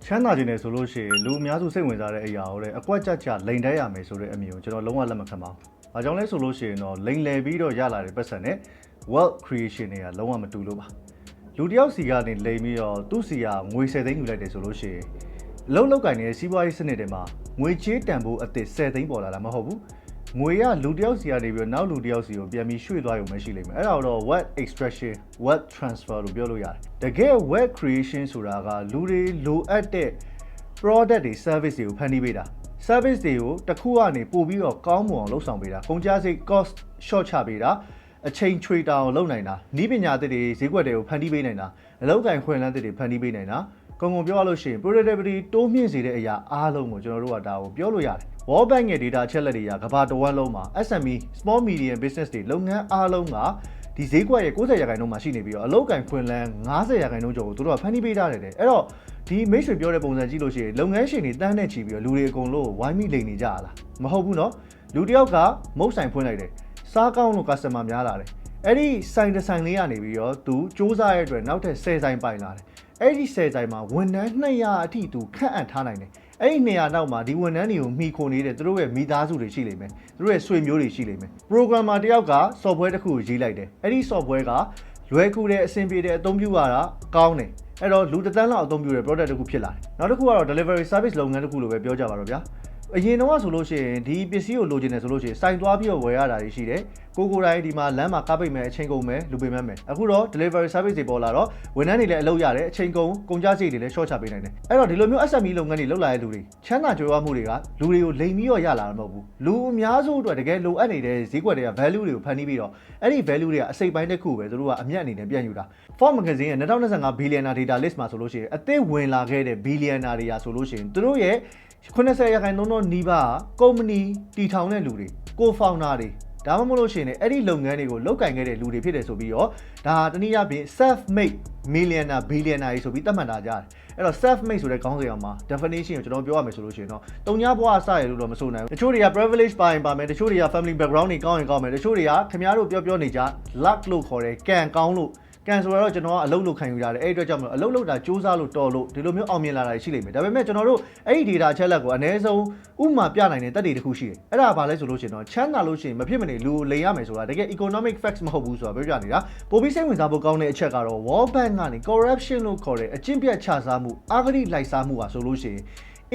ချမ်းသာခြင်းနဲ့ဆိုလို့ရှိရင်လူအများစုစိတ်ဝင်စားတဲ့အရာကိုလည်းအကွက်ကြကြလိန်တဲရမယ်ဆိုတဲ့အမြင်ကိုကျွန်တော်လုံးဝလက်မခံပါဘူး။ဘာကြောင့်လဲဆိုလို့ရှိရင်တော့လိန်လည်ပြီးတော့ရလာတဲ့ပတ်စံနဲ့ wealth creation တွေကလုံးဝမတူလို့ပါ။လူတယောက်စီကနေလိန်ပြီးတော့သူ့စီကငွေ10သိန်းယူလိုက်တယ်ဆိုလို့ရှိရင်အလုံးလောက်ကင်နေတဲ့စီးပွားရေးစနစ်တွေမှာငွေချေးတန်ဖိုးအသစ်10သိန်းပေါ်လာတာမဟုတ်ဘူး။ငွေကလူတယောက်စီကနေပြီးတော့နောက်လူတယောက်စီကိုပြန်ပြီးရွှေ့သွားရုံပဲရှိလိမ့်မယ်အဲ့ဒါတော့ wealth extraction wealth transfer လို့ပြောလို့ရတယ်တကယ် wealth creation ဆိုတာကလူတွေလိုအပ်တဲ့ product တွေ service တွေကိုဖန်တီးပေးတာ service တွေကိုတစ်ခုကနေပို့ပြီးတော့ကောင်းမွန်အောင်လုပ်ဆောင်ပေးတာကုန်ကျစရိတ် cost short ချပေးတာအချိန်ချွေတာအောင်လုပ်နိုင်တာနည်းပညာသစ်တွေဈေးကွက်တွေကိုဖန်တီးပေးနိုင်တာအလုပ်ကိုင်ခွင့်လန်းသစ်တွေဖန်တီးပေးနိုင်တာကုန်ပြောရလို့ရှိရင် productivity တိုးမြင့်စေတဲ့အရာအားလုံးကိုကျွန်တော်တို့ကဒါကိုပြောလို့ရတယ် World Bank ရဲ့ data အချက်လက်တွေကကမ္ဘာတစ်ဝန်းလုံးမှာ SME small medium business တွေလုပ်ငန်းအားလုံးကဒီဈေးကွက်ရဲ့90%မှာရှိနေပြီးတော့အလုပ်ကိုင်ခွင့်လန်း90%ကျော်ကိုတို့ကဖန်တီးပေးထားတယ်အဲ့တော့ဒီမိတ်ဆွေပြောတဲ့ပုံစံကြည့်လို့ရှိရင်လုပ်ငန်းရှင်တွေတန်းနဲ့ချီပြီးတော့လူတွေအကုန်လုံးဝိုင်းမိလိန်နေကြရလားမဟုတ်ဘူးเนาะလူတယောက်ကမုတ်ဆိုင်ဖွင့်လိုက်တယ်စားကောင်းလို့ customer များလာတယ်အဲ့ဒီဆိုင်တစ်ဆိုင်လေးကနေပြီးတော့သူစူးစမ်းရတဲ့အတွက်နောက်ထပ်10ဆိုင်ပိုင်လာတယ်အဲ့ဒီ10ဆိုင်မှာဝန်ထမ်း200အထိသူခန့်အပ်ထားနိုင်တယ်အဲ့ဒီနေရာနောက်မှာဒီဝန်ထမ်းတွေကိုမှီခိုနေတဲ့သူတို့ရဲ့မိသားစုတွေရှိလိမ့်မယ်သူတို့ရဲ့ဆွေမျိုးတွေရှိလိမ့်မယ် programmer တယောက်က software တစ်ခုကိုရေးလိုက်တယ်အဲ့ဒီ software ကလွယ်ကူတဲ့အဆင်ပြေတဲ့အသုံးပြုရတာကောင်းတယ်အဲ့တော့လူတစ်သန်းလောက်အသုံးပြုတဲ့ product တစ်ခုဖြစ်လာတယ်နောက်တစ်ခုကတော့ delivery service လုပ်ငန်းတစ်ခုလို့ပဲပြောကြပါတော့ဗျာအရင်တော့ဆိုလို့ရှိရင်ဒီပစ္စည်းကိုလိုချင်တယ်ဆိုလို့ရှိရင်စိုက်သွားပြီးတော့ဝယ်ရတာတွေရှိတယ်ကိုတိုင်းဒီမှာလမ်းမှာကားပိတ်မယ်အချိန်ကုန်မယ်လူပိတ်မယ်အခုတော့ delivery service တွေပေါ်လာတော့ဝန်ထမ်းတွေလည်းအလုပ်ရတယ်အချိန်ကုန်ကျစရိတ်တွေလည်း short ချပေးနိုင်တယ်အဲ့တော့ဒီလိုမျိုး SME လုပ်ငန်းတွေလုပ်လာတဲ့လူတွေချမ်းသာကြွယ်ဝမှုတွေကလူတွေကိုလိမ်ပြီးတော့ရလာမှာမဟုတ်ဘူးလူအများစုအတွက်တကယ်လိုအပ်နေတဲ့ဈေးကွက်တွေက value တွေကိုဖန်တီးပြီးတော့အဲ့ဒီ value တွေကအစိပ်ပိုင်းတစ်ခုပဲသူတို့ကအမြတ်အနေနဲ့ပြန်ယူတာ Forbes magazine ရဲ့2025 billionaire data list မှာဆိုလို့ရှိရင်အသစ်ဝင်လာခဲ့တဲ့ billionaire တွေရာဆိုလို့ရှိရင်သူတို့ရဲ့90%တော့နီးပါးကုမ္ပဏီတည်ထောင်တဲ့လူတွေကို founder တွေဒါမှမဟုတ်လို့ရှိရင်အဲ့ဒီလုပ်ငန်းတွေကိုလုပ်ကင်ခဲ့တဲ့လူတွေဖြစ်တယ်ဆိုပြီးတော့ဒါတနည်းအားဖြင့် self made millionaire billionaire ဆိုပြီးသတ်မှတ်တာကြားတယ်အဲ့တော့ self made ဆိုတဲ့ခေါင်းစဉ်အောင်မှာ definition ကိုကျွန်တော်ပြောရမယ်ဆိုလို့ရှိရင်တော့တုံညာဘွားအစရလို့တော့မဆိုနိုင်ဘူးတချို့တွေက privilege ပါမယ်တချို့တွေက family background တွေကောင်းရင်ကောင်းမယ်တချို့တွေကခင်ဗျားတို့ပြောနေကြ luck လို့ခေါ်တဲ့ကံကောင်းလို့ကန်ဆိုတော့ကျွန်တော်ကအလုပ်လုပ်ခံယူရတယ်အဲ့အတွက်ကြောင့်မလို့အလုပ်လုပ်တာစူးစမ်းလို့တော်လို့ဒီလိုမျိုးအောင်မြင်လာတာရှိလိမ့်မယ်ဒါပေမဲ့ကျွန်တော်တို့အဲ့ဒီ data ချက်လက်ကိုအနည်းဆုံးဥမာပြနိုင်တဲ့တက်တွေတစ်ခုရှိတယ်အဲ့ဒါဘာလဲဆိုလို့ရှိရင်တော့ချမ်းသာလို့ရှိရင်မဖြစ်မနေလူလိမ်ရမယ်ဆိုတာတကယ် economic facts မဟုတ်ဘူးဆိုတာပြောပြနေတာပိုပြီးစိတ်ဝင်စားဖို့ကောင်းတဲ့အချက်ကတော့ World Bank ကနေ corruption လို့ခေါ်တဲ့အကျင့်ပြတ်ချစားမှုအဂတိလိုက်စားမှုပါဆိုလို့ရှိရင်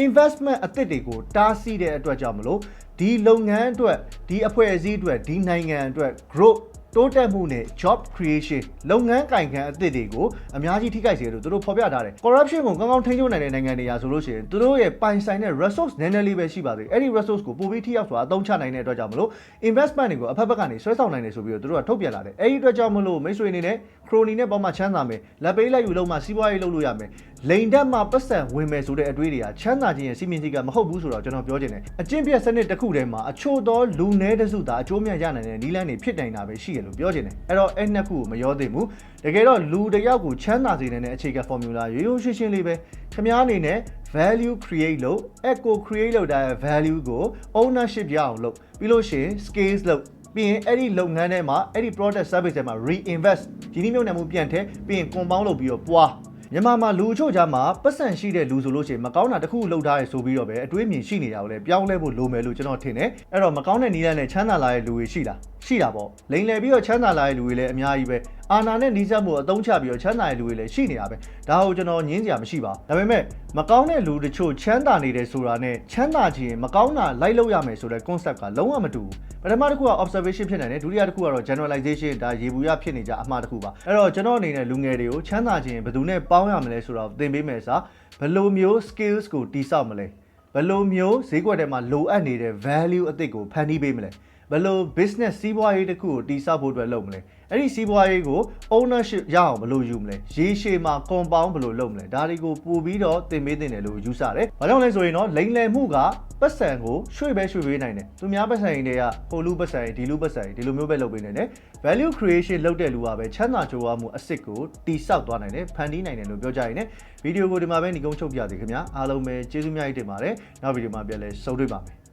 investment အသစ်တွေကိုတားဆီးတဲ့အတွက်ကြောင့်မလို့ဒီလုပ်ငန်းအတွက်ဒီအဖွဲ့အစည်းအတွက်ဒီနိုင်ငံအတွက် growthတိုးတက်မှုနဲ့ job creation လုပ်ငန်းကိုင်ခံအသစ်တွေကိုအများကြီးထိခိုက်စေတယ်လို့သူတို့ဖော်ပြထားတယ် corruption ကိုကောင်းကောင်းထိန်းချုပ်နိုင်တဲ့နိုင်ငံတွေရာဆိုလို့ရှိရင်သူတို့ရဲ့ပိုင်ဆိုင်တဲ့ resource နည်းနည်းလေးပဲရှိပါသေးတယ်အဲ့ဒီ resource ကိုပိုပြီးထိရောက်စွာအသုံးချနိုင်တဲ့အတွက်ကြောင့်မလို့ investment တွေကိုအဖက်ဖက်ကနေဆွဲဆောင်နိုင်တယ်ဆိုပြီးတော့သူတို့ကထုတ်ပြန်လာတယ်အဲ့ဒီအတွက်ကြောင့်မလို့မိတ်ဆွေအနေနဲ့ crony နဲ့ပေါ့မှချမ်းသာမယ်လက်ပေးလက်ယူလုံးမှစီးပွားရေးလုပ်လို့ရမယ်လိန်တက်မှပတ်စံဝင်မယ်ဆိုတဲ့အတွေးတွေကချမ်းသာခြင်းရဲ့စီမင်းကြီးကမဟုတ်ဘူးဆိုတော့ကျွန်တော်ပြောချင်တယ်အကျင့်ပြတ်စနစ်တစ်ခုထဲမှာအချို့သောလူနည်းတစုသာအကျိုးမြတ်ရနိုင်တဲ့နည်းလမ်းတွေဖြစ်နိုင်တာပဲရှိရလို့ပြောချင်တယ်အဲ့တော့အဲ့နှစ်ခုကိုမရောသိဘူးတကယ်တော့လူတစ်ယောက်ကိုချမ်းသာစေတဲ့အခြေခံ formula ရိုးရိုးရှင်းရှင်းလေးပဲခင်ဗျားအနေနဲ့ value create လို့ eco create လို့တဲ့ value ကို ownership ရအောင်လုပ်ပြီးလို့ရှိရင် scales လို့ပြီးရင်အဲ့ဒီလုပ်ငန်းထဲမှာအဲ့ဒီ product service ထဲမှာ reinvest ဒီနည်းမျိုးနဲ့မှုပြန်ထည့်ပြီးရင် compound လုပ်ပြီးတော့ပွားမြန်မာမှာလူအချို့ကြားမှာပတ်စံရှိတဲ့လူဆိုလို့ရှိရင်မကောင်းတာတစ်ခုလုပ်ထားရဆိုပြီးတော့ပဲအတွေးမြင်ရှိနေတာကိုလည်းပြောင်းလဲဖို့လိုမယ်လို့ကျွန်တော်ထင်တယ်အဲ့တော့မကောင်းတဲ့နည်းလမ်းနဲ့ချမ်းသာလာတဲ့လူတွေရှိတာပေါ့လိန်လည်ပြီးတော့ချမ်းသာလာတဲ့လူတွေလည်းအများကြီးပဲအာဏာနဲ့နှီးစပ်မှုအသုံးချပြီးတော့ချမ်းသာတဲ့လူတွေလည်းရှိနေတာပဲဒါကိုကျွန်တော်ညင်းစရာမရှိပါဘူးဒါပေမဲ့မကောင်းတဲ့လူတချို့ချမ်းသာနေတယ်ဆိုတာနဲ့ချမ်းသာခြင်းမကောင်းတာလိုက်လုပ်ရမယ်ဆိုတဲ့ concept ကလုံးဝမတူဘူးပထမတစ်ခုက observation ဖြစ်နိုင်တယ်ဒုတိယတစ်ခုကတော့ generalization ဒါရေဘူးရဖြစ်နေကြအမှားတစ်ခုပါအဲ့တော့ကျွန်တော်အနေနဲ့လူငယ်တွေကိုချမ်းသာခြင်းဘယ်သူနဲ့ပေါင်းရမလဲဆိုတော့သင်ပေးမယ်စာဘယ်လိုမျိုး skills ကိုတည်ဆောက်မလဲဘယ်လိုမျိုးဈေးကွက်ထဲမှာလိုအပ်နေတဲ့ value အသစ်ကိုဖန်တီးပေးမလဲဘယ်လို business စီးပွားရေးတစ်ခုကိုတည်ဆောက်ဖို့အတွက်လုပ်မလဲအဲ့ဒီစီးပွားရေးကို ownership ရအောင်ဘယ်လိုယူမလဲရေရှည်မှာ compound ဘယ်လိုလုပ်မလဲဒါတွေကိုပို့ပြီးတော့သင်ပေးသင့်တယ်လို့ယူဆတယ်ဘာကြောင့်လဲဆိုရင်တော့လိမ်လည်မှုကပတ်စံကိုရွှေ့ပေးနိုင်တယ်သူများပတ်စံတွေကဟိုလူပတ်စံဒီလူပတ်စံဒီလိုမျိုးပဲလုပ်ပေးနေတယ် value creation လုပ်တဲ့လူကပဲချမ်းသာကြွယ်ဝမှုအစစ်ကိုတည်ဆောက်သွားနိုင်တယ်ဖန်တီးနိုင်တယ်လို့ပြောကြရင်ねဗီဒီယိုကိုဒီမှာပဲညီကုန်းချုပ်ပြစေခင်ဗျာအားလုံးပဲကျေးဇူးများကြီးတင်ပါတယ်နောက်ဗီဒီယိုမှာပြန်လဲဆုံတွေ့ပါမယ်